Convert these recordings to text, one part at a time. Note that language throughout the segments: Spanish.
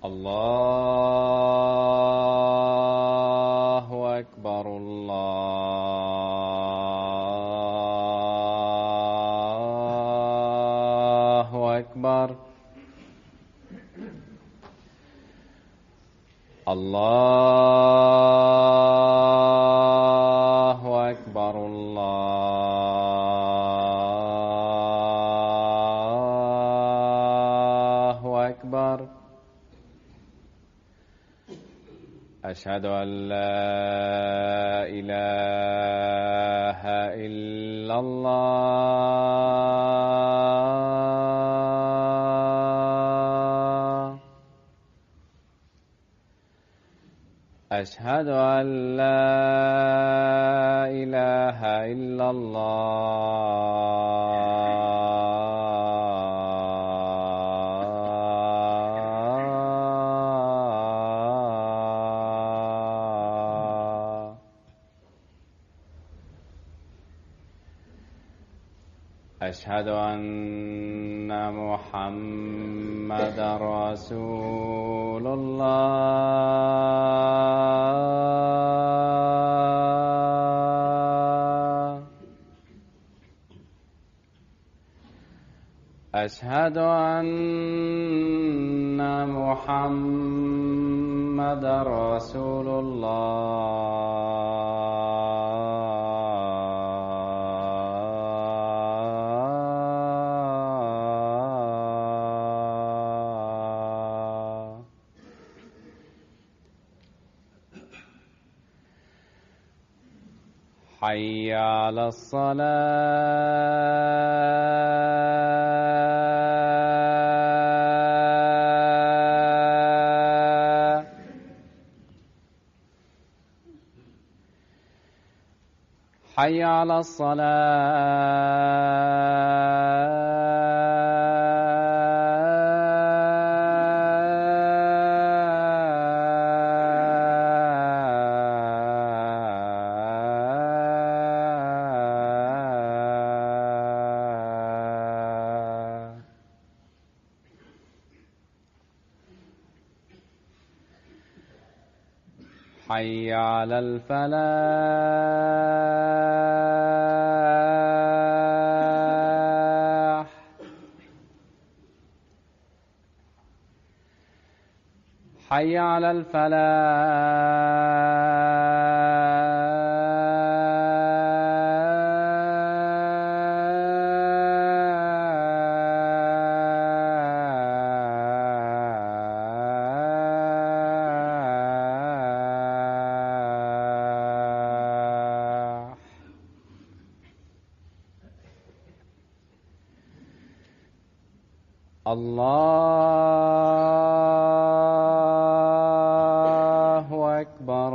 الله أكبر الله أكبر الله أكبر الله أكبر. أشهد أن لا إله إلا الله. أشهد أن لا إله إلا الله. أشهد أن محمدا رسول الله. أشهد أن محمدا رسول الله. حي على الصلاة. حي على الصلاة. حي على الفلاح. حي على الفلاح. الله أكبر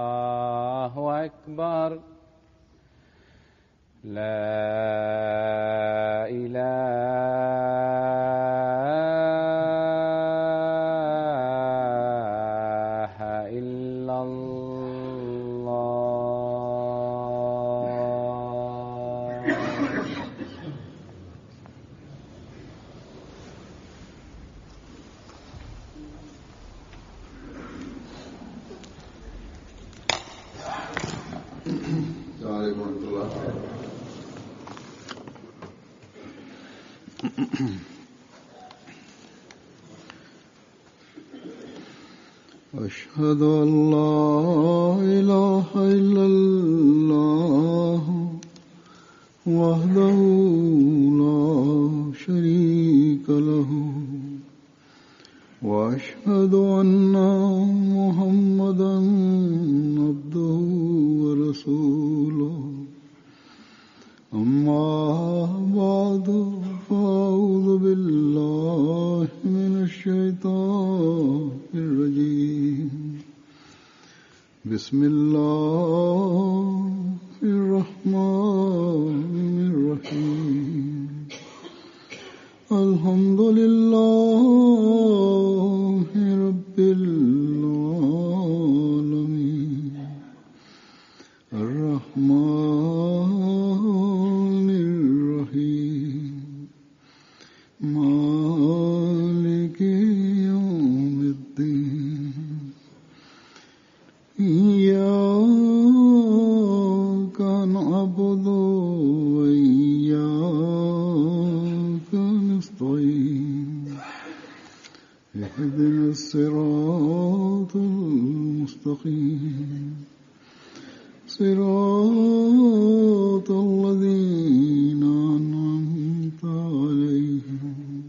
الله أكبر. لا إله إلا الله. السلام عليكم ورحمة الله. أشهد أن لا إله إلا الله وحده لا شريك له وأشهد أن محمدا عبده ورسوله. أما بعد فأعوذ بالله من الشيطان الرجيم. بسم الله الرحمن الرحيم. الحمد لله رب العالمين إياك نعبد وإياك نستعين اهدنا الصراط المستقيم صراط الذين أنعمت عليهم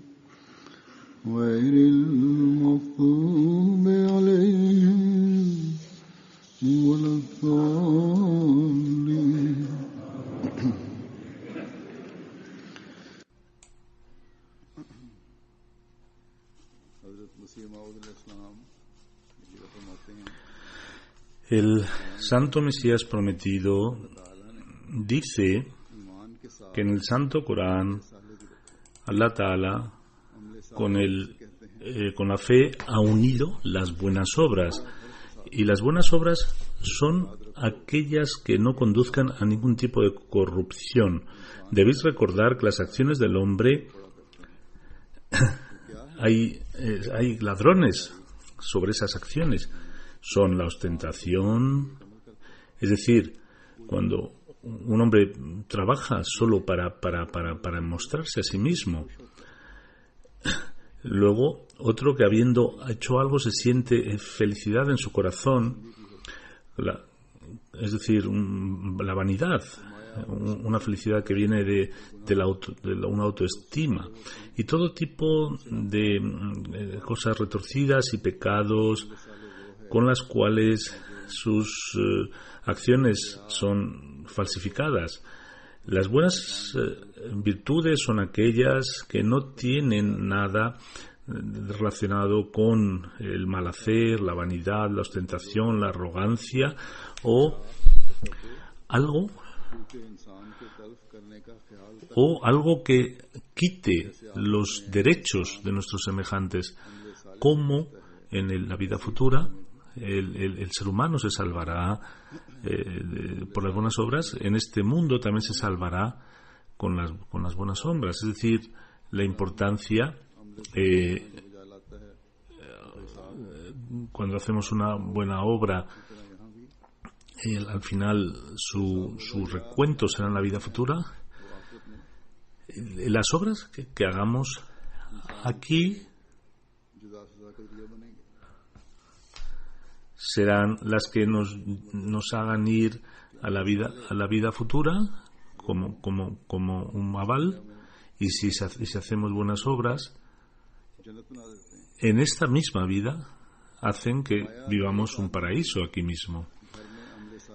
غير المغضوب عليهم ولا الضالين. El Santo Mesías prometido dice que en el Santo Corán Allah Ta'ala con la fe ha unido las buenas obras, y las buenas obras son aquellas que no conduzcan a ningún tipo de corrupción. Debéis recordar que las acciones del hombre hay ladrones sobre esas acciones. Son la ostentación, es decir, cuando un hombre trabaja solo para mostrarse a sí mismo. Luego, otro que habiendo hecho algo se siente felicidad en su corazón, es decir, la vanidad, una felicidad que viene de una autoestima, y todo tipo de cosas retorcidas y pecados con las cuales sus acciones son falsificadas. Las buenas virtudes son aquellas que no tienen nada relacionado con el mal hacer, la vanidad, la ostentación, la arrogancia o algo que quite los derechos de nuestros semejantes, como en la vida futura el ser humano se salvará por las buenas obras. En este mundo también se salvará con las buenas obras. Es decir, la importancia cuando hacemos una buena obra, al final su recuento será en la vida futura. Las obras que hagamos aquí serán las que nos hagan ir a la vida futura como un aval, y si hacemos buenas obras en esta misma vida, hacen que vivamos un paraíso aquí mismo.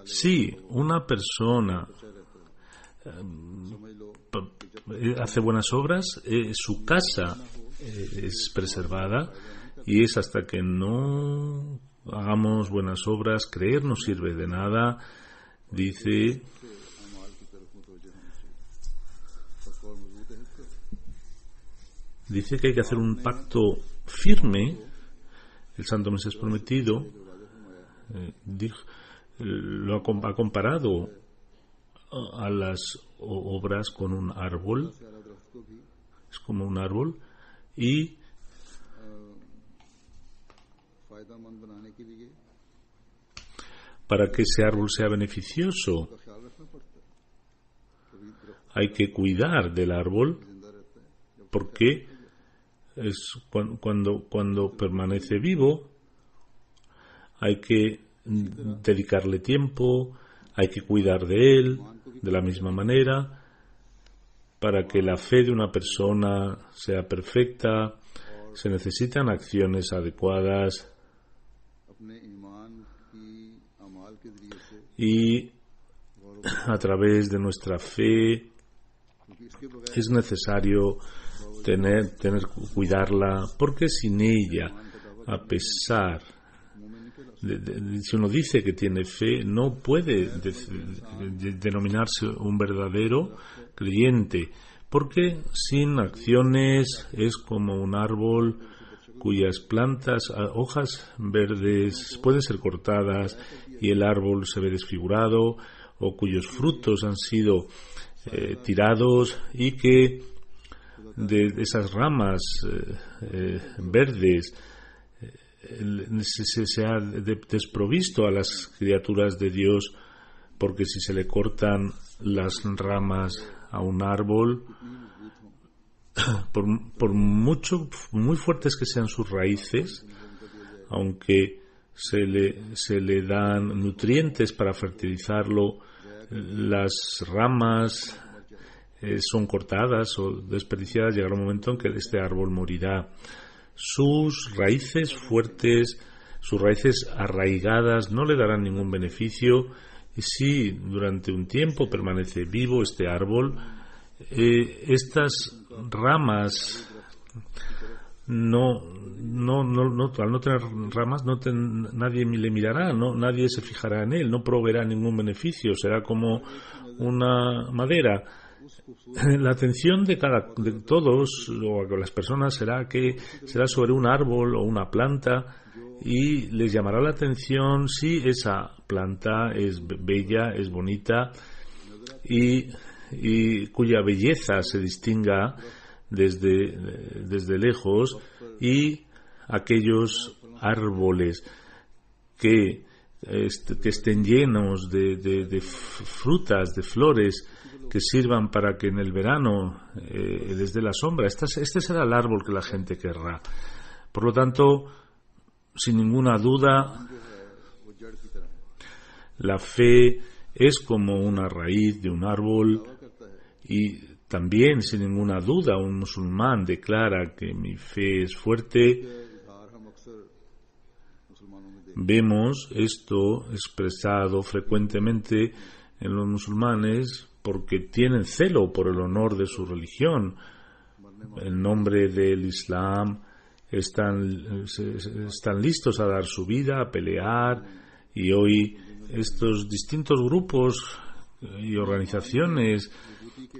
Si una persona hace buenas obras, su casa es preservada, y es hasta que no hagamos buenas obras, creer no sirve de nada. Dice que hay que hacer un pacto firme. El Santo Mesías prometido lo ha comparado a las obras con un árbol. Es como un árbol, y para que ese árbol sea beneficioso hay que cuidar del árbol, porque es cuando permanece vivo hay que dedicarle tiempo, hay que cuidar de él de la misma manera. Para que la fe de una persona sea perfecta, se necesitan acciones adecuadas, y a través de nuestra fe es necesario cuidarla, porque sin ella, a pesar si uno dice que tiene fe, no puede denominarse un verdadero creyente, porque sin acciones es como un árbol cuyas plantas, hojas verdes pueden ser cortadas y el árbol se ve desfigurado, o cuyos frutos han sido tirados, y que de esas ramas verdes se ha desprovisto a las criaturas de Dios, porque si se le cortan las ramas a un árbol, por muy fuertes que sean sus raíces, aunque se le dan nutrientes para fertilizarlo, las ramas son cortadas o desperdiciadas, llegará un momento en que este árbol morirá. Sus raíces fuertes, sus raíces arraigadas no le darán ningún beneficio, y si durante un tiempo permanece vivo este árbol, estas ramas al no tener ramas, nadie le mirará, nadie se fijará en él, no proveerá ningún beneficio, será como una madera. La atención de todos o las personas será sobre un árbol o una planta, y les llamará la atención si esa planta es bella, es bonita, y cuya belleza se distinga desde lejos, y aquellos árboles que estén llenos de frutas, de flores, que sirvan para que en el verano les dé la sombra. Este será el árbol que la gente querrá. Por lo tanto, sin ninguna duda, la fe es como una raíz de un árbol, y también, sin ninguna duda, un musulmán declara que mi fe es fuerte. Vemos esto expresado frecuentemente en los musulmanes porque tienen celo por el honor de su religión. En nombre del Islam están listos a dar su vida, a pelear, y hoy estos distintos grupos y organizaciones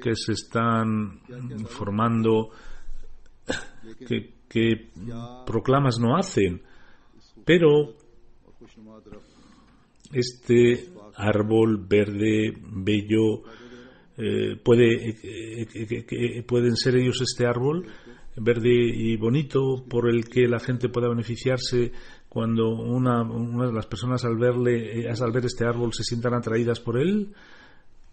que se están formando, que proclamas no hacen, pero este árbol verde, bello, pueden ser ellos este árbol verde y bonito por el que la gente pueda beneficiarse cuando una de las personas al ver este árbol se sientan atraídas por él.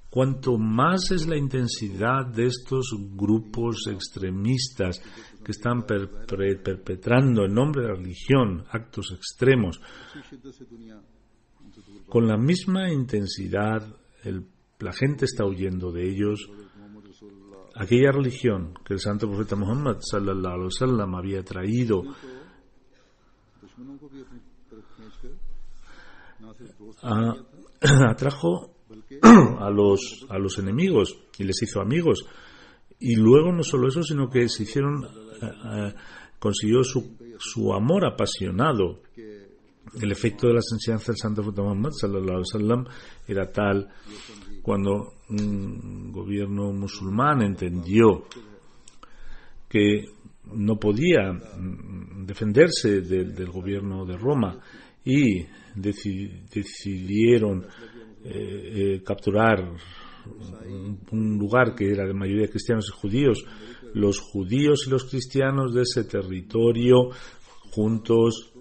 Cuanto más es la intensidad de estos grupos extremistas que están perpetrando en nombre de la religión actos extremos, con la misma intensidad la gente está huyendo de ellos. Aquella religión que el santo profeta Muhammad sallallahu alaihi wasallam había traído atrajo a los enemigos y les hizo amigos, y luego no solo eso, sino que consiguió su amor apasionado. El efecto de las enseñanzas del santo profeta Muhammad sallallahu alaihi wasallam era tal: cuando un gobierno musulmán entendió que no podía defenderse del gobierno de Roma y decidieron capturar un lugar que era de mayoría de cristianos y judíos, los judíos y los cristianos de ese territorio juntos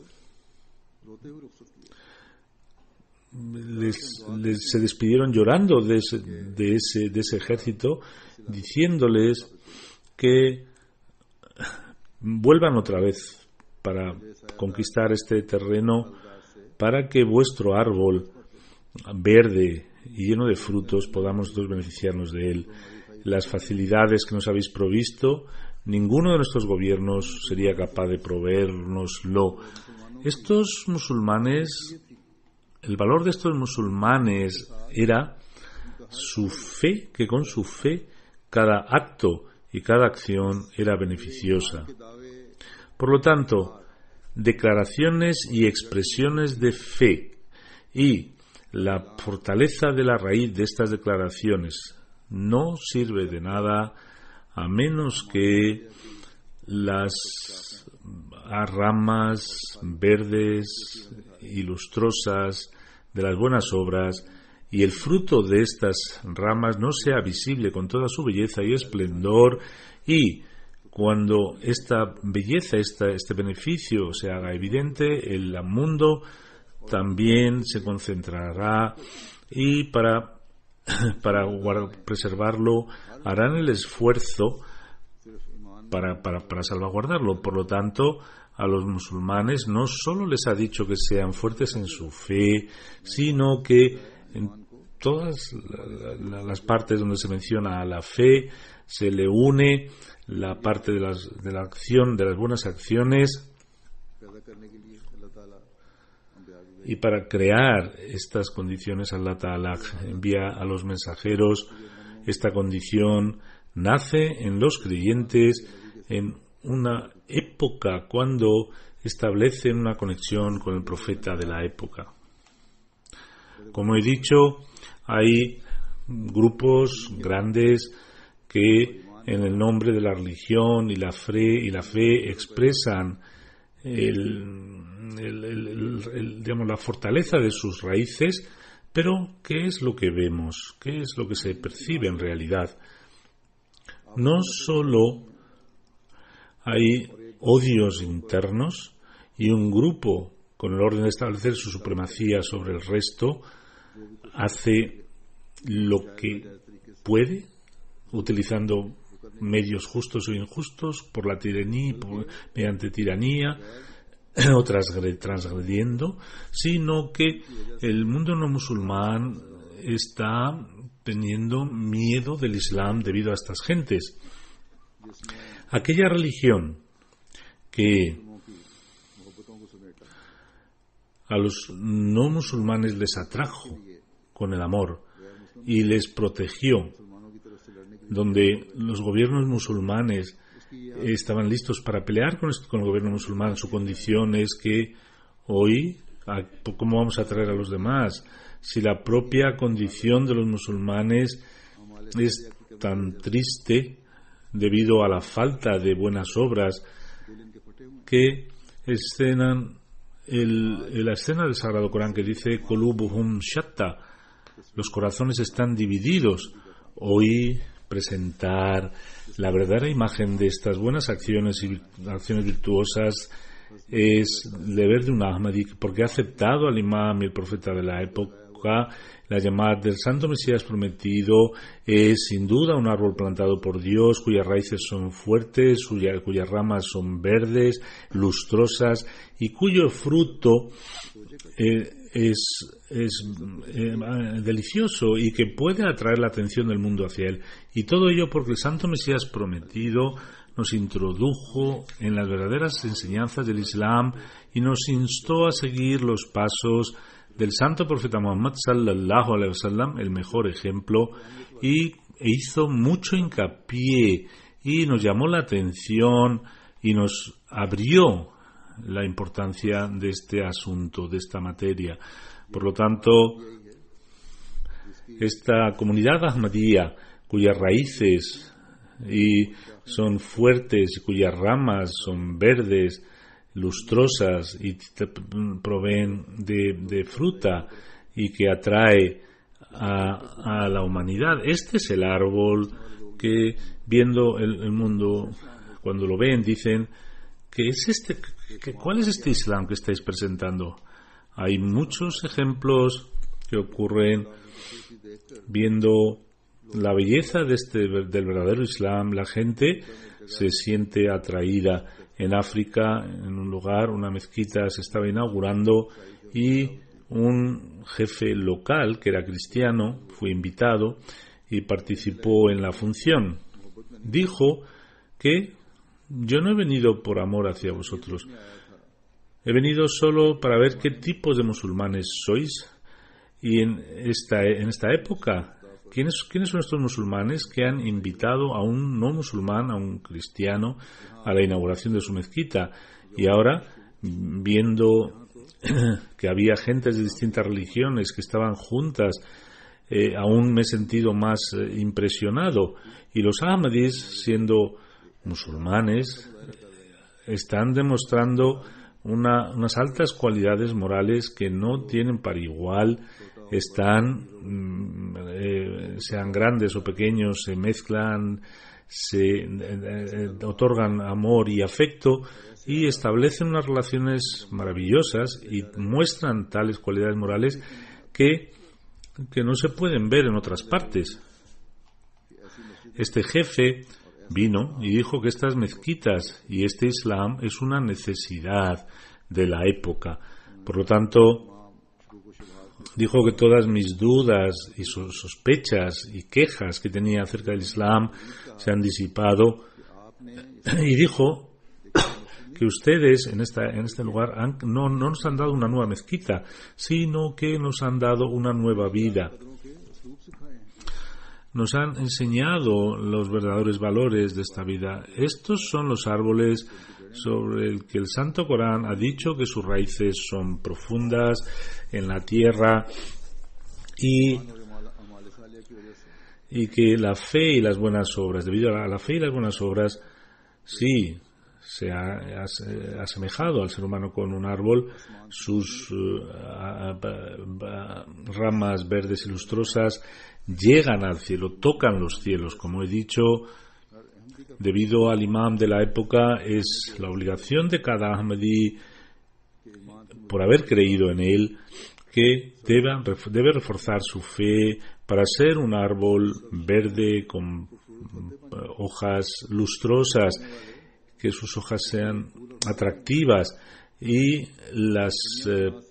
se despidieron llorando de ese ejército, diciéndoles que vuelvan otra vez para conquistar este terreno, para que vuestro árbol verde y lleno de frutos podamos nosotros beneficiarnos de él. Las facilidades que nos habéis provisto, ninguno de nuestros gobiernos sería capaz de proveérnoslo. Estos musulmanes, el valor de estos musulmanes era su fe, que con su fe cada acto y cada acción era beneficiosa. Por lo tanto, declaraciones y expresiones de fe y la fortaleza de la raíz de estas declaraciones no sirve de nada a menos que las ramas verdes y lustrosas de las buenas obras y el fruto de estas ramas no sea visible con toda su belleza y esplendor, y cuando esta belleza, este beneficio se haga evidente, el mundo también se concentrará y para preservarlo harán el esfuerzo para salvaguardarlo. Por lo tanto, a los musulmanes no solo les ha dicho que sean fuertes en su fe, sino que en todas las partes donde se menciona a la fe se le une la parte de la acción, de las buenas acciones, y para crear estas condiciones Allah Ta'ala envía a los mensajeros. Esta condición nace en los creyentes en una época cuando establecen una conexión con el profeta de la época. Como he dicho, hay grupos grandes que en el nombre de la religión y la fe expresan la fortaleza de sus raíces, pero ¿qué es lo que vemos? ¿Qué es lo que se percibe en realidad? No solo hay odios internos y un grupo, con el orden de establecer su supremacía sobre el resto, hace lo que puede, utilizando medios justos o injustos, por la tiranía, mediante tiranía, o transgrediendo, sino que el mundo no musulmán está teniendo miedo del Islam debido a estas gentes. Aquella religión que a los no musulmanes les atrajo con el amor y les protegió, donde los gobiernos musulmanes estaban listos para pelear con el gobierno musulmán. Su condición es que hoy, ¿cómo vamos a atraer a los demás? Si la propia condición de los musulmanes es tan triste debido a la falta de buenas obras, que la escena del Sagrado Corán que dice Qulubuhum shatta, los corazones están divididos. Hoy presentar la verdadera imagen de estas buenas acciones y acciones virtuosas es el deber de un Ahmadi, porque ha aceptado al imam y el profeta de la época. La llamada del Santo Mesías prometido es sin duda un árbol plantado por Dios, cuyas raíces son fuertes, cuyas ramas son verdes, lustrosas, y cuyo fruto es delicioso y que puede atraer la atención del mundo hacia él. Y todo ello porque el Santo Mesías prometido nos introdujo en las verdaderas enseñanzas del Islam y nos instó a seguir los pasos del Santo Profeta Muhammad sallallahu alaihi wasallam, el mejor ejemplo, e hizo mucho hincapié y nos llamó la atención y nos abrió la importancia de este asunto, de esta materia. Por lo tanto, esta comunidad ahmadía, cuyas raíces son fuertes, cuyas ramas son verdes, lustrosas y proveen de fruta y que atrae a la humanidad. Este es el árbol que, viendo el mundo, cuando lo ven, dicen, ¿cuál es este Islam que estáis presentando? Hay muchos ejemplos que ocurren viendo la belleza del verdadero Islam. La gente se siente atraída. En África, en un lugar, una mezquita se estaba inaugurando y un jefe local, que era cristiano, fue invitado y participó en la función. Dijo que yo no he venido por amor hacia vosotros. He venido solo para ver qué tipos de musulmanes sois. Y en esta época, ¿quiénes son estos musulmanes que han invitado a un no musulmán, a un cristiano, a la inauguración de su mezquita? Y ahora, viendo que había gentes de distintas religiones que estaban juntas, aún me he sentido más impresionado. Y los Ahmadis, siendo musulmanes, están demostrando unas altas cualidades morales que no tienen par igual. Sean grandes o pequeños, se mezclan, se otorgan amor y afecto y establecen unas relaciones maravillosas y muestran tales cualidades morales que no se pueden ver en otras partes. Este jefe vino y dijo que estas mezquitas y este Islam es una necesidad de la época. Por lo tanto, dijo que todas mis dudas y sospechas y quejas que tenía acerca del Islam se han disipado, y dijo que ustedes en este lugar no nos han dado una nueva mezquita, sino que nos han dado una nueva vida. Nos han enseñado los verdaderos valores de esta vida. Estos son los árboles sobre el que el Santo Corán ha dicho que sus raíces son profundas en la tierra y que la fe y las buenas obras, debido a la fe y las buenas obras, sí, se ha asemejado al ser humano con un árbol, sus ramas verdes y lustrosas llegan al cielo, tocan los cielos. Como he dicho, debido al imam de la época, es la obligación de cada Ahmadi, por haber creído en él, que debe reforzar su fe para ser un árbol verde con hojas lustrosas, que sus hojas sean atractivas y las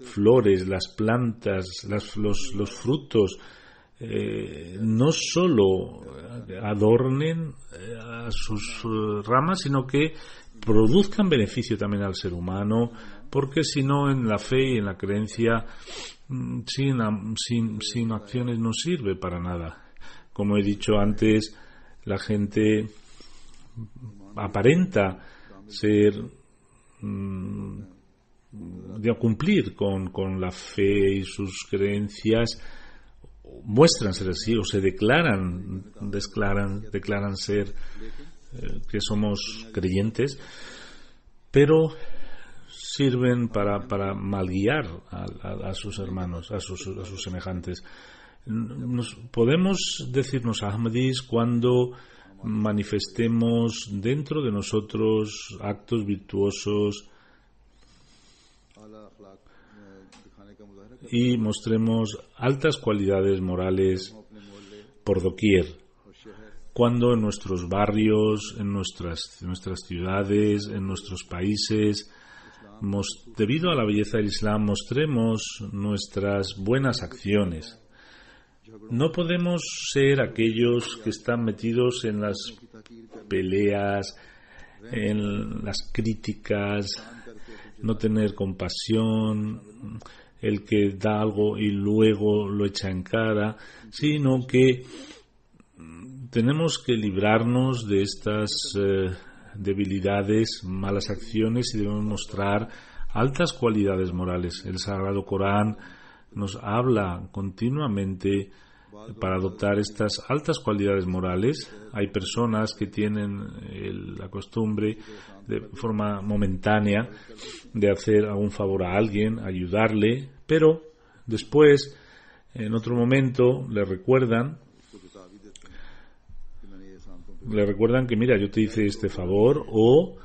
flores, las plantas, los frutos no solo adornen a sus ramas, sino que produzcan beneficio también al ser humano, porque si no, en la fe y en la creencia sin acciones no sirve para nada. Como he dicho antes, la gente aparenta ser cumplir con la fe y sus creencias, muestran ser así o se declaran ser que somos creyentes, pero sirven para malguiar a sus hermanos, a sus semejantes. Podemos decirnos Ahmadis cuando manifestemos dentro de nosotros actos virtuosos y mostremos altas cualidades morales por doquier, cuando en nuestros barrios, en nuestras ciudades, en nuestros países, debido a la belleza del Islam, mostremos nuestras buenas acciones. No podemos ser aquellos que están metidos en las peleas, en las críticas, no tener compasión, el que da algo y luego lo echa en cara, sino que tenemos que librarnos de estas debilidades, malas acciones, y debemos mostrar altas cualidades morales. El Sagrado Corán nos habla continuamente para adoptar estas altas cualidades morales. Hay personas que tienen la costumbre de forma momentánea de hacer algún favor a alguien, ayudarle, pero después, en otro momento, le recuerdan que mira, yo te hice este favor, o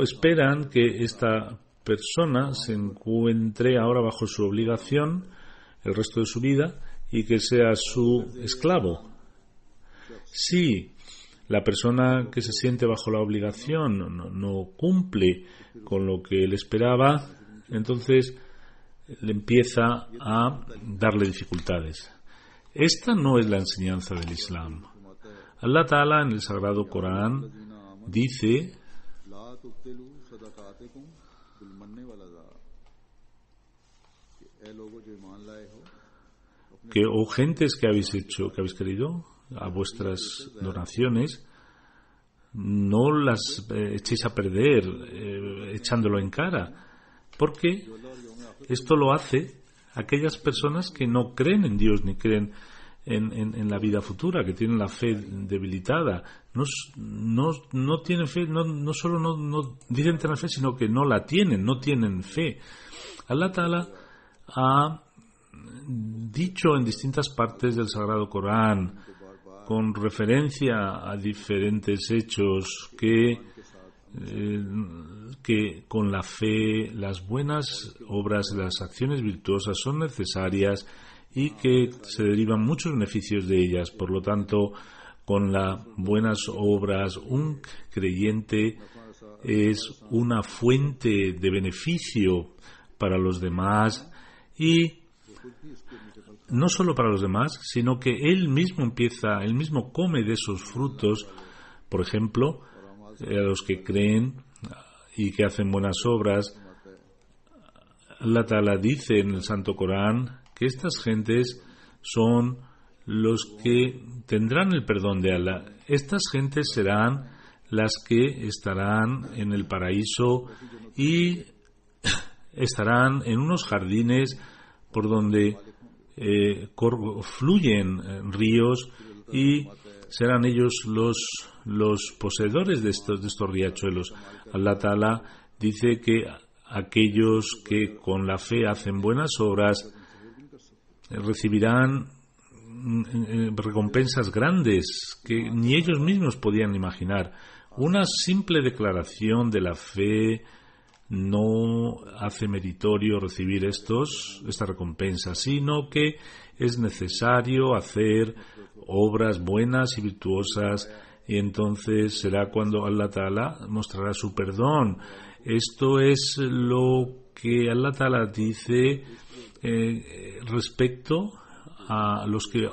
esperan que esta persona se encuentre ahora bajo su obligación el resto de su vida y que sea su esclavo. Si la persona que se siente bajo la obligación no cumple con lo que él esperaba, entonces le empieza a darle dificultades. Esta no es la enseñanza del Islam. Allah Ta'ala en el Sagrado Corán dice que, oh gentes que habéis querido, a vuestras donaciones, no las echéis a perder echándolo en cara, porque esto lo hace aquellas personas que no creen en Dios ni creen en la vida futura, que tienen la fe debilitada, no tienen fe, no solo no dicen tener fe, sino que no la tienen, no tienen fe. Allah Ta'ala ha dicho en distintas partes del Sagrado Corán, con referencia a diferentes hechos que con la fe las buenas obras, las acciones virtuosas son necesarias y que se derivan muchos beneficios de ellas. Por lo tanto, con las buenas obras, un creyente es una fuente de beneficio para los demás, y no solo para los demás, sino que él mismo come de esos frutos. Por ejemplo, a los que creen y que hacen buenas obras, Allah Ta'ala dice en el Santo Corán que estas gentes son los que tendrán el perdón de Allah. Estas gentes serán las que estarán en el paraíso y estarán en unos jardines por donde fluyen ríos, y serán ellos los poseedores de estos riachuelos. Allah Ta'ala dice que aquellos que con la fe hacen buenas obras recibirán recompensas grandes que ni ellos mismos podían imaginar. Una simple declaración de la fe no hace meritorio recibir esta recompensa, sino que es necesario hacer obras buenas y virtuosas, y entonces será cuando Allah Ta'ala mostrará su perdón. Esto es lo que Allah Ta'ala dice respecto a los que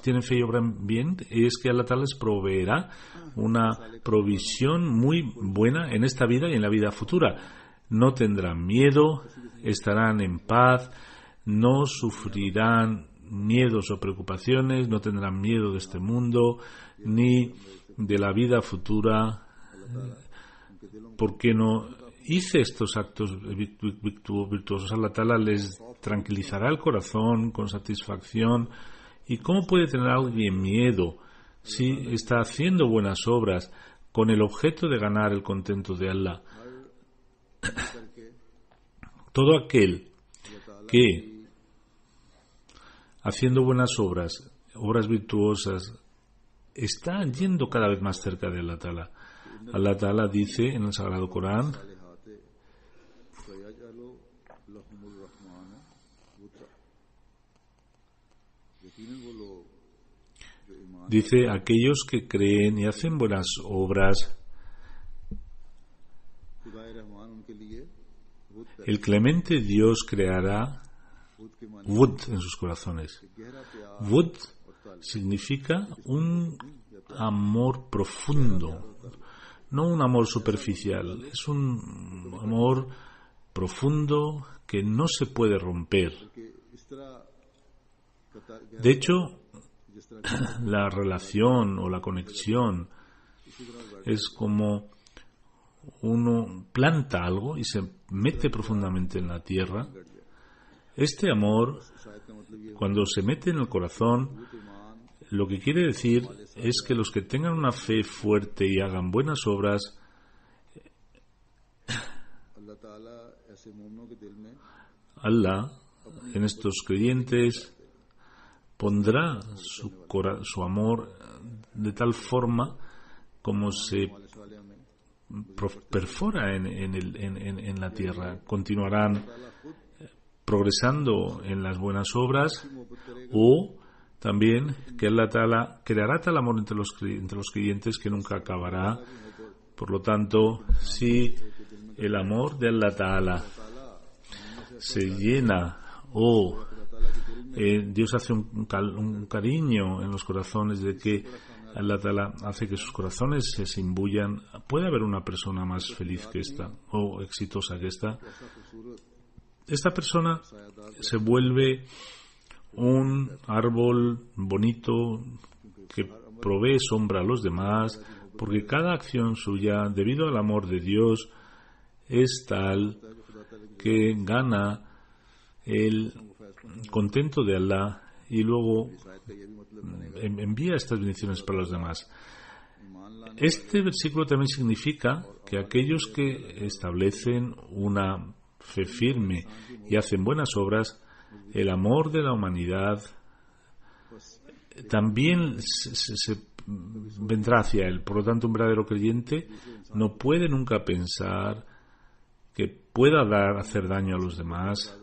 tienen fe y obran bien, es que Allah Ta'ala les proveerá una provisión muy buena en esta vida y en la vida futura. No tendrán miedo, estarán en paz, no sufrirán miedos o preocupaciones, no tendrán miedo de este mundo ni de la vida futura, porque no hice estos actos virtuosos. Allah Ta'ala les tranquilizará el corazón con satisfacción. ¿Y cómo puede tener alguien miedo si está haciendo buenas obras con el objeto de ganar el contento de Allah? Todo aquel que haciendo buenas obras virtuosas, está yendo cada vez más cerca de Allah Ta'ala. Allah Ta'ala dice en el Sagrado Corán: dice, aquellos que creen y hacen buenas obras, el clemente Dios creará Wud en sus corazones. Wud significa un amor profundo, no un amor superficial, es un amor profundo que no se puede romper. De hecho, la relación o la conexión es como uno planta algo y se mete profundamente en la tierra. Este amor, cuando se mete en el corazón, lo que quiere decir es que los que tengan una fe fuerte y hagan buenas obras, Allah en estos creyentes pondrá su amor de tal forma como se perfora en la tierra. Continuarán progresando en las buenas obras, o también que Allah Ta'ala creará tal amor entre los creyentes que nunca acabará. Por lo tanto, si el amor de Allah Ta'ala se llena, o Dios hace un cariño en los corazones, de que Allah Ta'ala hace que sus corazones se imbuyan, puede haber una persona más feliz que esta, o exitosa que esta. Esta persona se vuelve un árbol bonito que provee sombra a los demás, porque cada acción suya, debido al amor de Dios, es tal que gana el contento de Allah y luego envía estas bendiciones para los demás. Este versículo también significa que aquellos que establecen una fe firme y hacen buenas obras, el amor de la humanidad también se vendrá hacia él. Por lo tanto, un verdadero creyente no puede nunca pensar que pueda hacer daño a los demás.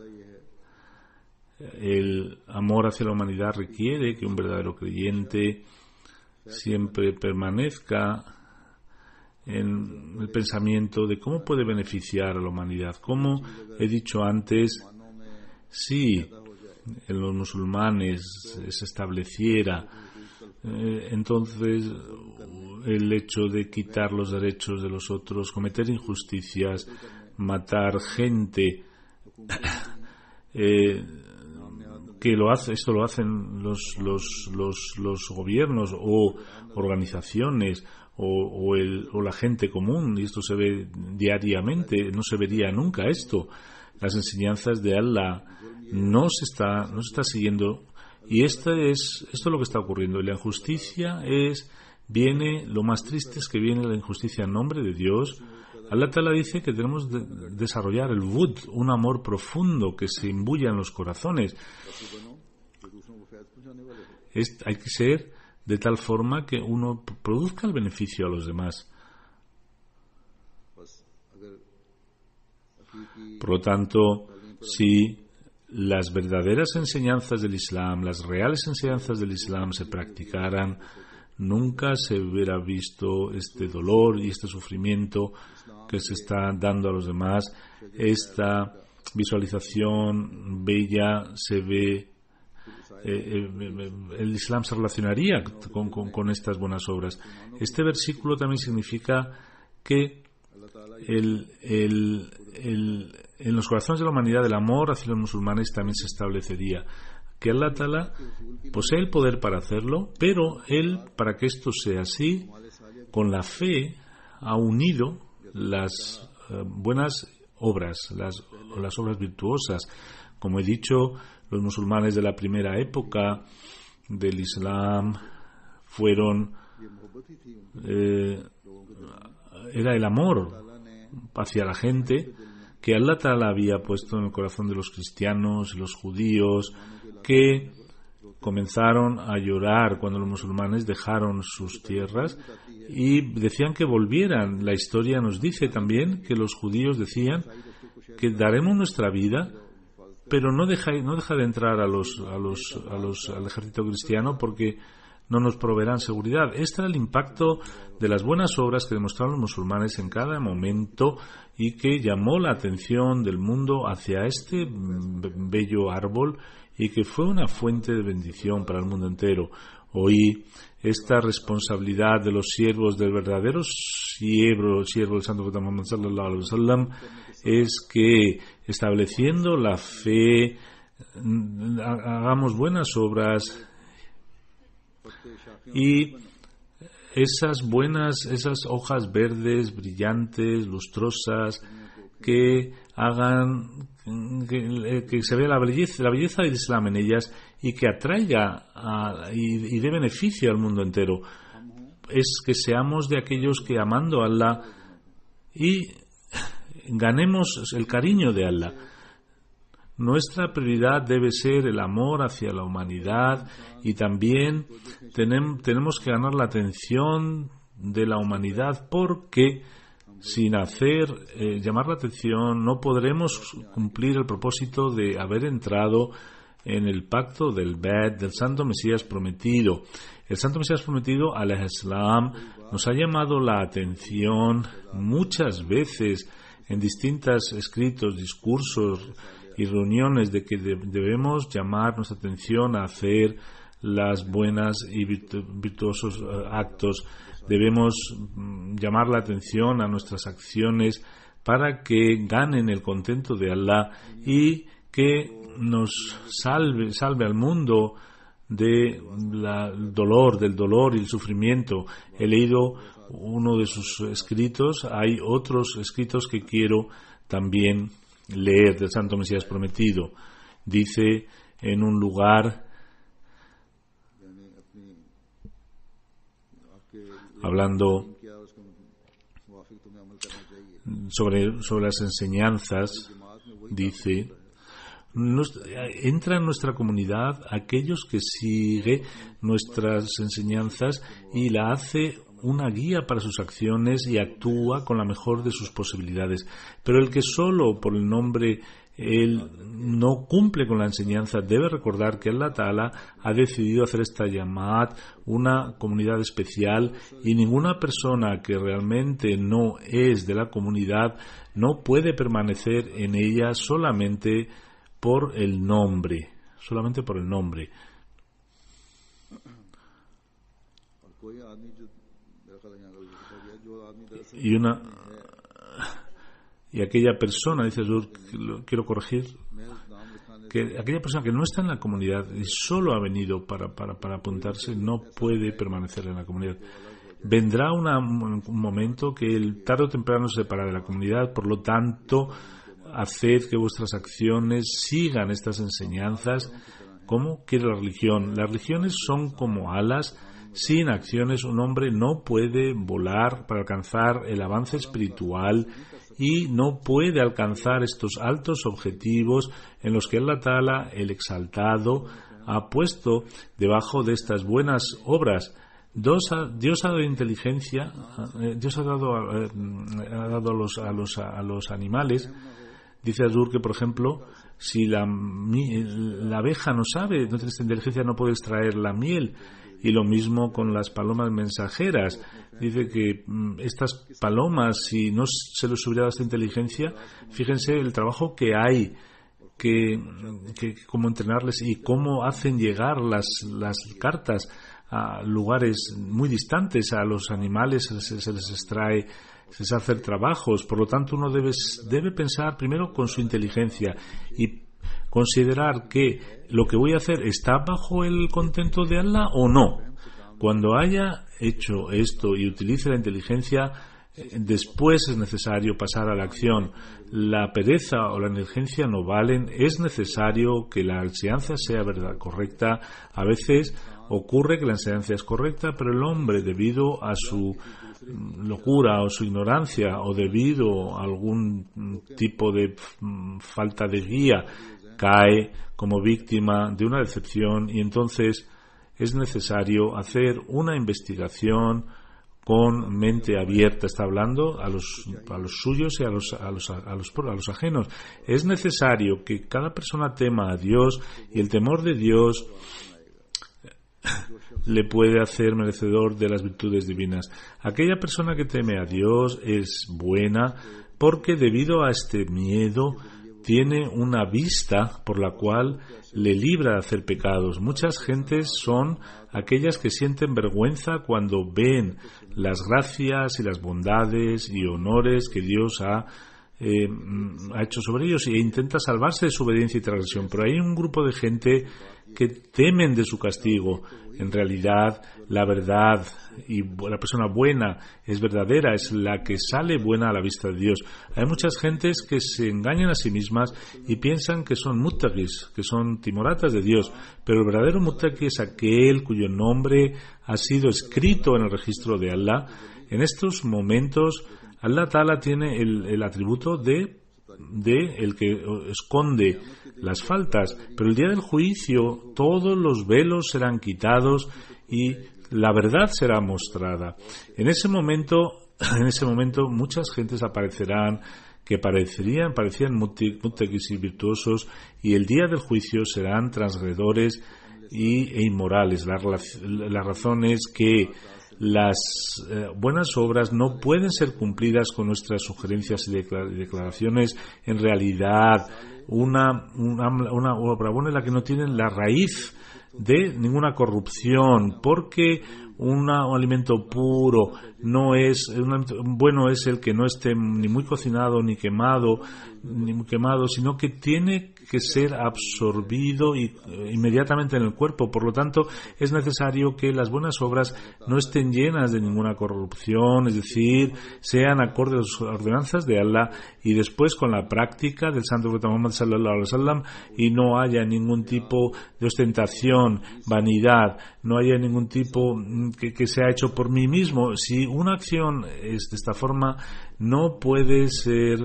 El amor hacia la humanidad requiere que un verdadero creyente siempre permanezca en el pensamiento de cómo puede beneficiar a la humanidad. Como he dicho antes, si en los musulmanes se estableciera entonces el hecho de quitar los derechos de los otros, cometer injusticias, matar gente, que esto lo hacen los gobiernos o organizaciones o la gente común, y esto se ve diariamente, no se vería nunca esto. Las enseñanzas de Allah no se está siguiendo, y esto es lo que está ocurriendo. Y la injusticia lo más triste es que viene la injusticia en nombre de Dios. Allah Ta'ala dice que tenemos que desarrollar el wud, un amor profundo que se imbuya en los corazones. Hay que ser de tal forma que uno produzca el beneficio a los demás. Por lo tanto, si las verdaderas enseñanzas del Islam, las reales enseñanzas del Islam se practicaran, nunca se hubiera visto este dolor y este sufrimiento que se está dando a los demás. Esta visualización bella se ve, el Islam se relacionaría con estas buenas obras. Este versículo también significa que en los corazones de la humanidad el amor hacia los musulmanes también se establecería. Que Allah Ta'ala posee el poder para hacerlo, pero Él, para que esto sea así, con la fe ha unido las buenas obras, las obras virtuosas. Como he dicho, los musulmanes de la primera época del Islam era el amor hacia la gente que Allah Ta'ala había puesto en el corazón de los cristianos y los judíos, que comenzaron a llorar cuando los musulmanes dejaron sus tierras y decían que volvieran. La historia nos dice también que los judíos decían que daremos nuestra vida, pero no deja de entrar al ejército cristiano porque no nos proveerán seguridad. Este era el impacto de las buenas obras que demostraron los musulmanes en cada momento y que llamó la atención del mundo hacia este bello árbol y que fue una fuente de bendición para el mundo entero. Hoy, esta responsabilidad de los siervos del verdadero siervo del Santo Profeta Muhammad sallallahu alaihi wasallam es que, estableciendo la fe, hagamos buenas obras y esas hojas verdes, brillantes, lustrosas, que hagan que se vea la belleza del Islam en ellas y que atraiga y dé beneficio al mundo entero. Es que seamos de aquellos que, amando a Allah, y ganemos el cariño de Allah. Nuestra prioridad debe ser el amor hacia la humanidad y también tenemos que ganar la atención de la humanidad, porque sin llamar la atención no podremos cumplir el propósito de haber entrado en el pacto del Ba'th, del Santo Mesías prometido. El Santo Mesías prometido, al-Islam, nos ha llamado la atención muchas veces en distintos escritos, discursos y reuniones de que debemos llamar nuestra atención a hacer las buenas y virtuosos actos. Debemos llamar la atención a nuestras acciones para que ganen el contento de Allah y que nos salve al mundo del dolor y el sufrimiento. He leído uno de sus escritos. Hay otros escritos que quiero también leer del Santo Mesías prometido. Dice en un lugar, hablando sobre las enseñanzas, dice: entra en nuestra comunidad aquellos que sigue nuestras enseñanzas y la hace una guía para sus acciones y actúa con la mejor de sus posibilidades. Pero el que solo por el nombre él no cumple con la enseñanza debe recordar que Allah Ta'ala ha decidido hacer esta Jamaat una comunidad especial, y ninguna persona que realmente no es de la comunidad no puede permanecer en ella solamente por el nombre. Y aquella persona, dice Zur, quiero corregir, que aquella persona que no está en la comunidad y solo ha venido para apuntarse no puede permanecer en la comunidad. Vendrá un momento que tarde o temprano se separará de la comunidad, por lo tanto, haced que vuestras acciones sigan estas enseñanzas como quiere la religión. Las religiones son como alas. Sin acciones un hombre no puede volar para alcanzar el avance espiritual y no puede alcanzar estos altos objetivos en los que Allah Ta'ala, el exaltado, ha puesto debajo de estas buenas obras. Dios ha dado inteligencia, Dios ha dado a los animales. Dice Azur que, por ejemplo, si la abeja no tiene esta inteligencia, no puede extraer la miel. Y lo mismo con las palomas mensajeras. Dice que estas palomas, si no se les hubiera dado esta inteligencia, fíjense el trabajo que hay, que cómo entrenarles y cómo hacen llegar las cartas a lugares muy distantes. A los animales se les extrae, se les hace trabajos. Por lo tanto, uno debe pensar primero con su inteligencia y considerar que lo que voy a hacer está bajo el contento de Allah o no. Cuando haya hecho esto y utilice la inteligencia, después es necesario pasar a la acción. La pereza o la negligencia no valen. Es necesario que la enseñanza sea verdad correcta. A veces ocurre que la enseñanza es correcta, pero el hombre, debido a su locura o su ignorancia o debido a algún tipo de falta de guía, cae como víctima de una decepción, y entonces es necesario hacer una investigación con mente abierta. Está hablando a los suyos y a los ajenos. Es necesario que cada persona tema a Dios, y el temor de Dios le puede hacer merecedor de las virtudes divinas. Aquella persona que teme a Dios es buena porque debido a este miedo tiene una vista por la cual le libra de hacer pecados. Muchas gentes son aquellas que sienten vergüenza cuando ven las gracias y las bondades y honores que Dios ha hecho sobre ellos e intenta salvarse de su obediencia y transgresión. Pero hay un grupo de gente que temen de su castigo. En realidad, la verdad y la persona buena es verdadera, es la que sale buena a la vista de Dios. Hay muchas gentes que se engañan a sí mismas y piensan que son muttaqis, que son timoratas de Dios, pero el verdadero muttaqi es aquel cuyo nombre ha sido escrito en el registro de Allah. En estos momentos, Allah Ta'ala tiene el atributo de el que esconde las faltas, pero el día del juicio todos los velos serán quitados y la verdad será mostrada. En ese momento muchas gentes aparecerán que parecían muttaqis y virtuosos, y el día del juicio serán transgredores e inmorales. La razón es que las buenas obras no pueden ser cumplidas con nuestras sugerencias y declaraciones. En realidad, una obra buena es la que no tiene la raíz de ninguna corrupción, porque un alimento puro no es bueno, es el que no esté ni muy cocinado ni quemado, sino que tiene que ser absorbido inmediatamente en el cuerpo. Por lo tanto, es necesario que las buenas obras no estén llenas de ninguna corrupción, es decir, sean acorde a las ordenanzas de Allah, y después con la práctica del santo profeta Muhammad sallallahu alaihi wasallam, y no haya ningún tipo de ostentación, vanidad, no haya ningún tipo que sea hecho por mí mismo. Si una acción es de esta forma, no puede ser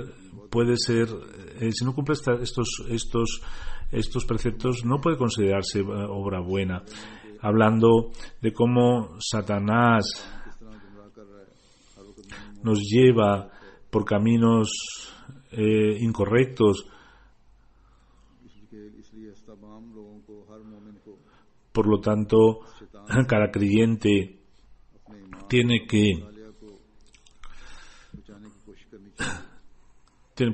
si no cumple estos estos preceptos no puede considerarse obra buena. Hablando de cómo Satanás nos lleva por caminos incorrectos. Por lo tanto, cada creyente tiene que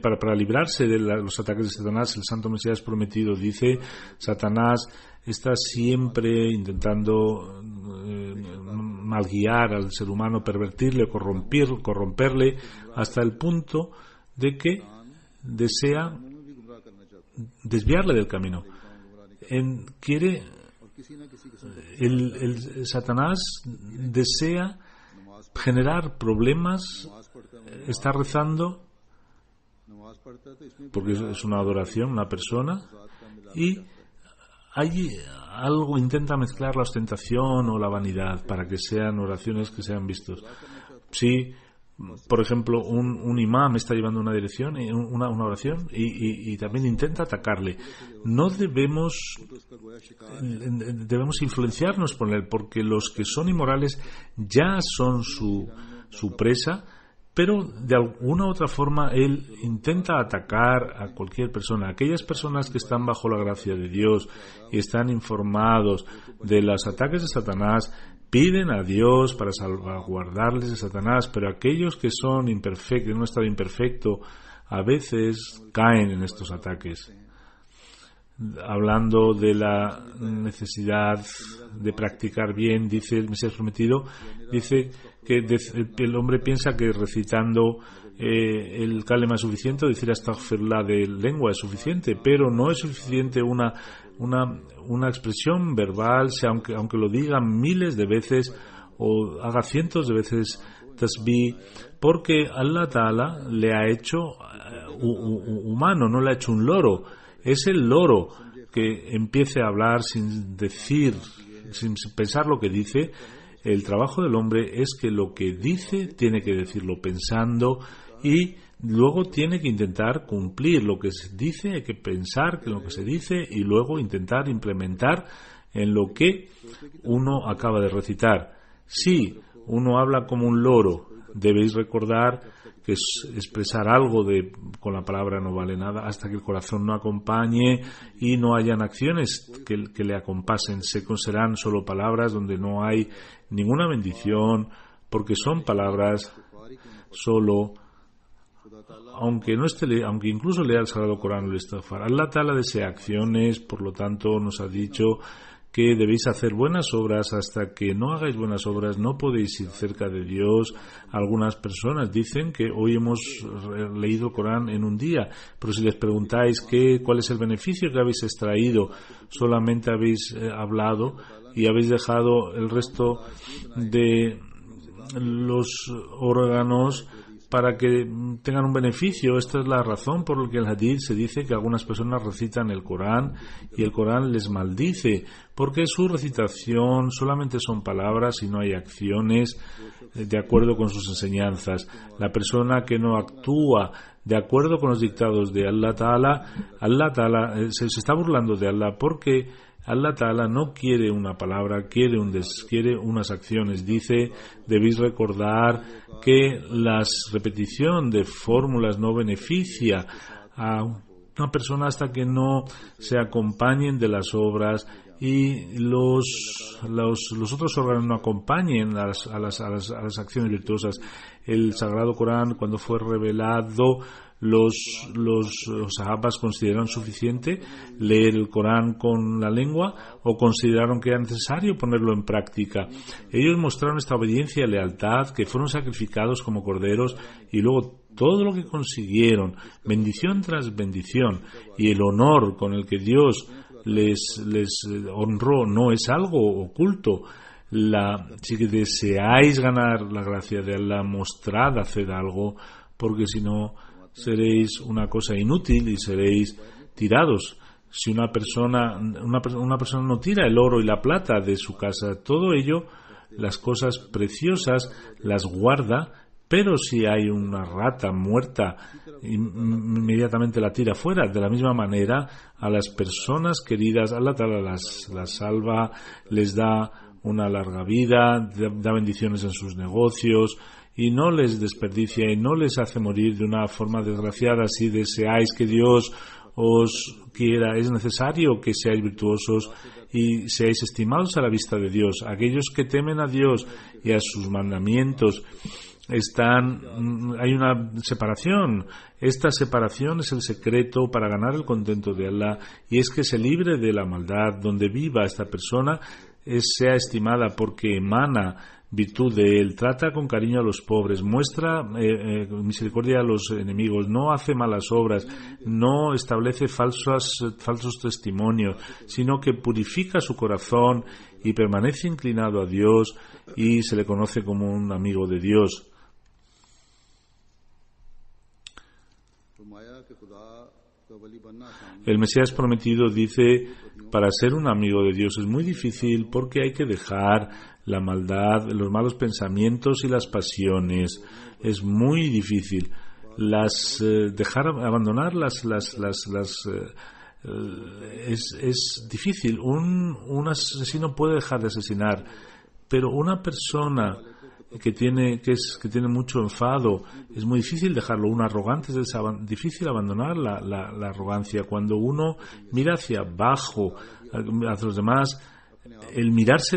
para librarse de los ataques de Satanás. El Santo Mesías prometido dice: Satanás está siempre intentando malguiar al ser humano, pervertirle, corromperle, hasta el punto de que desea desviarle del camino. El Satanás desea generar problemas. Está rezando porque es una adoración, una persona, y hay algo, intenta mezclar la ostentación o la vanidad para que sean oraciones que sean vistos. Si, por ejemplo, un imam está llevando una dirección, una oración, y también intenta atacarle, no debemos influenciarnos por él, porque los que son inmorales ya son su presa. Pero de alguna u otra forma él intenta atacar a cualquier persona. Aquellas personas que están bajo la gracia de Dios y están informados de los ataques de Satanás, piden a Dios para salvaguardarles de Satanás, pero aquellos que son imperfectos, en un estado imperfecto, a veces caen en estos ataques. Hablando de la necesidad de practicar bien, dice el Mesías prometido, dice que el hombre piensa que recitando el kalema es suficiente, decir astaghfirullah de lengua es suficiente, pero no es suficiente una expresión verbal, aunque lo digan miles de veces o haga cientos de veces tasbih, porque Allah Ta'ala le ha hecho humano, no le ha hecho un loro. Es el loro que empiece a hablar sin pensar lo que dice. El trabajo del hombre es que lo que dice tiene que decirlo pensando, y luego tiene que intentar cumplir lo que se dice. Hay que pensar en lo que se dice y luego intentar implementar en lo que uno acaba de recitar. Si uno habla como un loro, debéis recordar que expresar algo con la palabra no vale nada hasta que el corazón no acompañe y no hayan acciones que le acompasen. Serán solo palabras donde no hay ninguna bendición, porque son palabras solo, aunque incluso lea el Sagrado Corán o el Istighfar. Allah Ta'ala desea acciones, por lo tanto nos ha dicho que debéis hacer buenas obras. Hasta que no hagáis buenas obras no podéis ir cerca de Dios. Algunas personas dicen que hoy hemos leído el Corán en un día, pero si les preguntáis cuál es el beneficio que habéis extraído, solamente habéis hablado y habéis dejado el resto de los órganos para que tengan un beneficio. Esta es la razón por la que el hadith se dice que algunas personas recitan el Corán y el Corán les maldice, porque su recitación solamente son palabras y no hay acciones de acuerdo con sus enseñanzas. La persona que no actúa de acuerdo con los dictados de Allah Ta'ala se está burlando de Allah, porque Allah Ta'ala no quiere una palabra, quiere unas acciones. Dice: debéis recordar que la repetición de fórmulas no beneficia a una persona hasta que no se acompañen de las obras y los otros órganos no acompañen a las acciones virtuosas. El Sagrado Corán, cuando fue revelado, los sahabas consideraron suficiente leer el Corán con la lengua o consideraron que era necesario ponerlo en práctica. Ellos mostraron esta obediencia y lealtad, que fueron sacrificados como corderos, y luego todo lo que consiguieron, bendición tras bendición, y el honor con el que Dios les honró no es algo oculto. Si deseáis ganar la gracia de Allah, mostrad, haced algo, porque si no seréis una cosa inútil y seréis tirados. Si una persona no tira el oro y la plata de su casa, todo ello, las cosas preciosas, las guarda, pero si hay una rata muerta, inmediatamente la tira fuera. De la misma manera, a las personas queridas, Allah Ta'ala las salva, les da una larga vida, da bendiciones en sus negocios y no les desperdicia y no les hace morir de una forma desgraciada. Si deseáis que Dios os quiera, es necesario que seáis virtuosos y seáis estimados a la vista de Dios. Aquellos que temen a Dios y a sus mandamientos hay una separación. Esta separación es el secreto para ganar el contento de Allah, y es que se libre de la maldad. Donde viva esta persona sea estimada porque emana virtud de él, trata con cariño a los pobres, muestra misericordia a los enemigos, no hace malas obras, no establece falsos testimonios, sino que purifica su corazón y permanece inclinado a Dios y se le conoce como un amigo de Dios. El Mesías prometido dice: para ser un amigo de Dios es muy difícil porque hay que dejar la maldad, los malos pensamientos y las pasiones. Es muy difícil. Abandonarlas es difícil. Un asesino puede dejar de asesinar, pero una persona que tiene mucho enfado, es muy difícil dejarlo. Un arrogante es difícil abandonar la arrogancia. Cuando uno mira hacia abajo, hacia los demás, el mirarse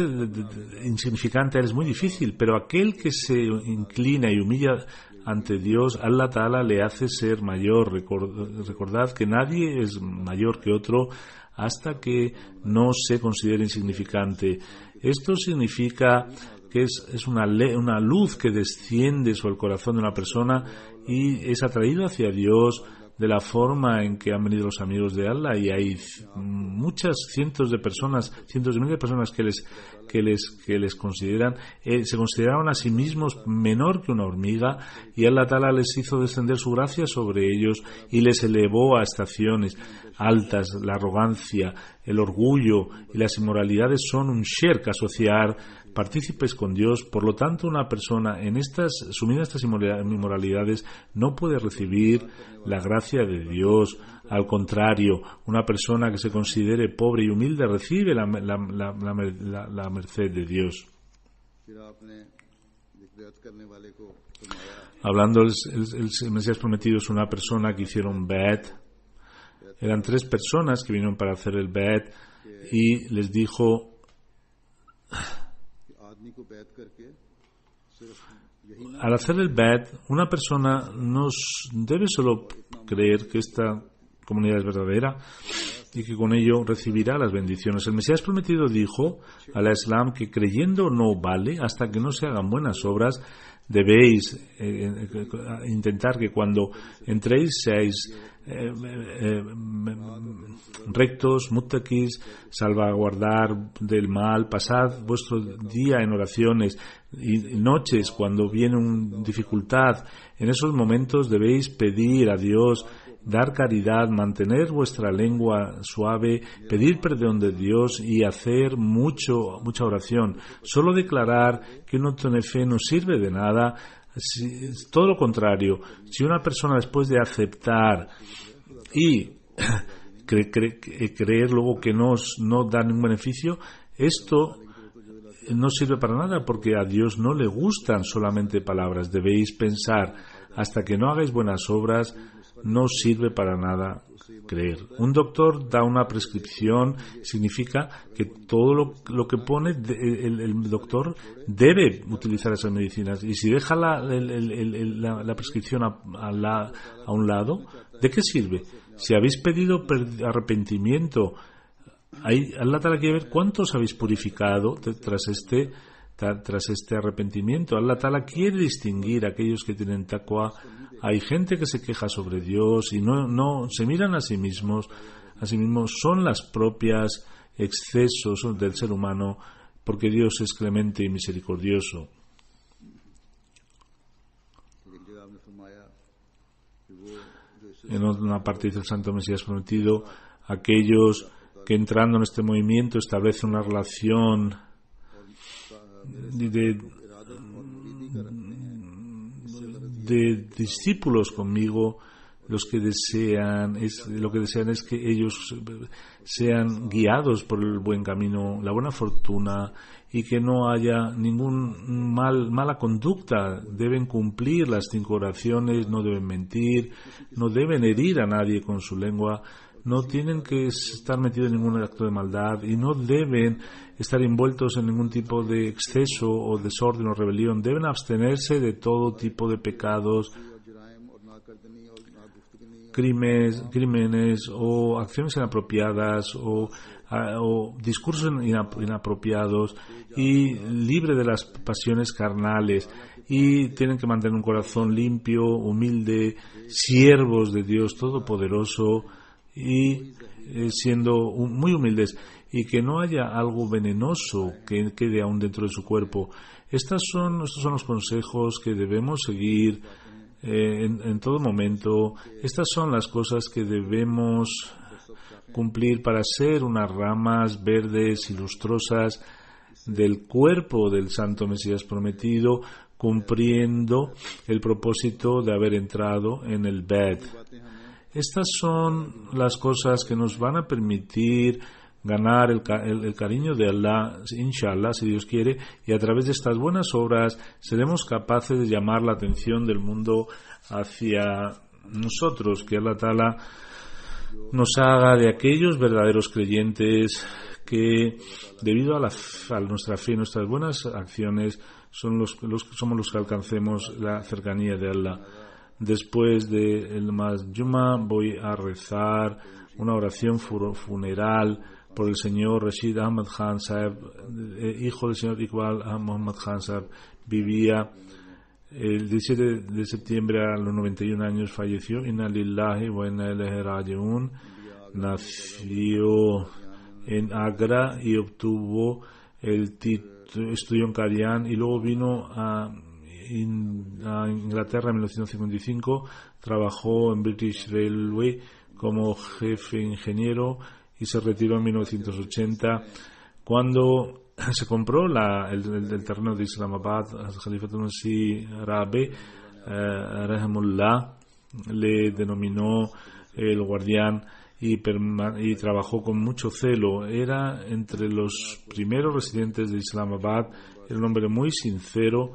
insignificante es muy difícil, pero aquel que se inclina y humilla ante Dios, Allah Ta'ala le hace ser mayor. Recordad que nadie es mayor que otro hasta que no se considere insignificante. Esto significa que es una luz que desciende sobre el corazón de una persona y es atraído hacia Dios de la forma en que han venido los amigos de Allah, y hay cientos de miles de personas que les consideran, se consideraban a sí mismos menor que una hormiga, y Allah Ta'ala les hizo descender su gracia sobre ellos y les elevó a estaciones altas. La arrogancia, el orgullo y las inmoralidades son un shirk, asociar partícipes con Dios. Por lo tanto, una persona sumida en estas inmoralidades no puede recibir la gracia de Dios. Al contrario, una persona que se considere pobre y humilde recibe la merced de Dios. Hablando, el Mesías prometido es una persona que hicieron Bait. Eran 3 personas que vinieron para hacer el Bait y les dijo: al hacer el Bait, una persona no debe solo creer que esta comunidad es verdadera y que con ello recibirá las bendiciones. El Mesías prometido dijo al Islam que creyendo no vale hasta que no se hagan buenas obras. Debéis intentar que cuando entréis seáis rectos, muttaqis, salvaguardar del mal, pasad vuestro día en oraciones y noches cuando viene una dificultad. En esos momentos debéis pedir a Dios, dar caridad, mantener vuestra lengua suave, pedir perdón de Dios y hacer mucha oración. Solo declarar que uno tiene fe no sirve de nada. Todo lo contrario, si una persona después de aceptar y creer luego que no da ningún beneficio, esto no sirve para nada, porque a Dios no le gustan solamente palabras. Debéis pensar: hasta que no hagáis buenas obras, no sirve para nada creer. Un doctor da una prescripción, significa que todo lo que pone, el doctor debe utilizar esas medicinas, y si deja la prescripción a un lado, ¿de qué sirve? Si habéis pedido arrepentimiento, Allah Ta'ala quiere ver cuántos habéis purificado tras este arrepentimiento. Allah Ta'ala quiere distinguir a aquellos que tienen taqwa. Hay gente que se queja sobre Dios y no se miran a sí mismos. Son las propias excesos del ser humano, porque Dios es clemente y misericordioso. En una parte dice el Santo Mesías prometido: aquellos que entrando en este movimiento establecen una relación de discípulos conmigo, lo que desean es que ellos sean guiados por el buen camino, la buena fortuna, y que no haya mala conducta. Deben cumplir las 5 oraciones, no deben mentir, no deben herir a nadie con su lengua, no tienen que estar metidos en ningún acto de maldad y no deben estar envueltos en ningún tipo de exceso o desorden o rebelión. Deben abstenerse de todo tipo de pecados, crímenes o acciones inapropiadas o discursos inapropiados, y libre de las pasiones carnales, y tienen que mantener un corazón limpio, humilde, siervos de Dios Todopoderoso, y siendo muy humildes, y que no haya algo venenoso que quede aún dentro de su cuerpo. Estos son los consejos que debemos seguir en todo momento. Estas son las cosas que debemos cumplir para ser unas ramas verdes y lustrosas del cuerpo del Santo Mesías prometido, cumpliendo el propósito de haber entrado en el Beit. Estas son las cosas que nos van a permitir ganar el cariño de Allah, inshallah, si Dios quiere, y a través de estas buenas obras seremos capaces de llamar la atención del mundo hacia nosotros, que Allah Ta'ala nos haga de aquellos verdaderos creyentes que, debido a nuestra fe y nuestras buenas acciones, somos los que alcancemos la cercanía de Allah. Después del Masjuma voy a rezar una oración funeral por el señor Rashid Ahmad Khan Saheb, hijo del señor Iqbal Muhammad Khan Saheb. Vivía el 17 de septiembre a los 91 años, falleció. Inna lillahi wa inna ilaihi raji'un. Nació en Agra y obtuvo el título, estudió en Qadian y luego vino a Inglaterra en 1955. Trabajó en British Railway como jefe ingeniero y se retiró en 1980. Cuando se compró el terreno de Islamabad, Khalifatul Masih Rabi Rahimullah le denominó el guardián, y trabajó con mucho celo. Era entre los primeros residentes de Islamabad. Era un hombre muy sincero.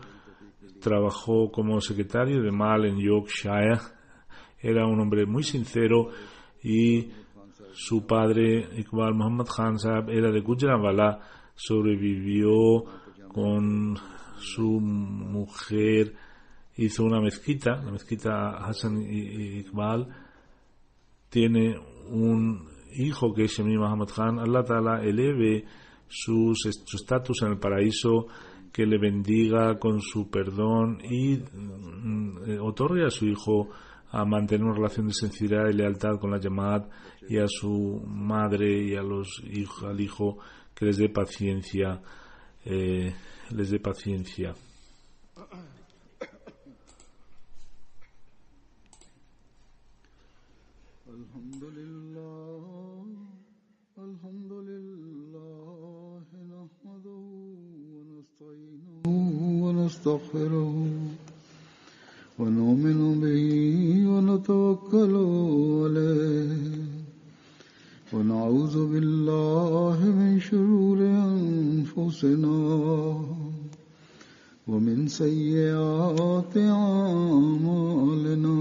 Trabajó como secretario de Mal en Yorkshire. Era un hombre muy sincero, y su padre, Iqbal Muhammad Khan Saheb, era de Gujranwala. Sobrevivió con su mujer, hizo una mezquita, la mezquita Hassan y Iqbal. Tiene un hijo que es Shami Muhammad Khan. Allah Ta'ala eleve su estatus en el paraíso, que le bendiga con su perdón y otorgue a su hijo a mantener una relación de sinceridad y lealtad con la Jamaat, y a su madre y al hijo que les dé paciencia, Alhamdulillah, nahmaduhu wa nasta'inuhu wa nastaghfiruh wa nu'minu bihi wa natawakkalu alayhi wa na'udhu billahi min shururi anfusina wa min sayyiati a'malina.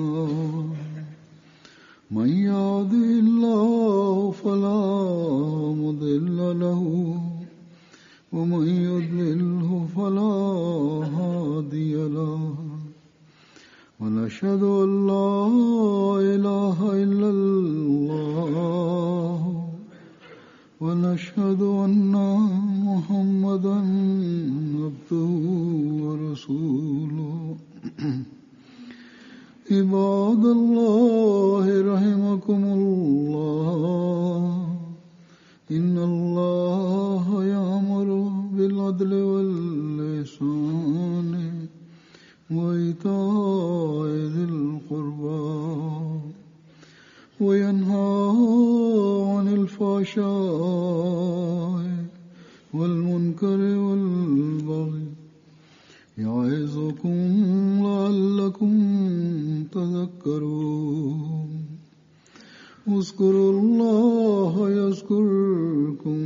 من يهده الله فلا مضل له ومن يضلله فلا هادي له ونشهد أن لا إله إلا الله ونشهد أن محمدا عبده ورسوله. عباد الله رحمكم الله إن الله يأمر بالعدل والإحسان وإيتاء ذي القربى وينهى عن الفحشاء والمنكر والبغي يعظكم لعلكم اذكروا الله يذكركم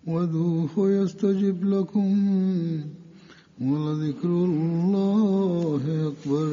وادعوه يستجب لكم ولذكر الله أكبر.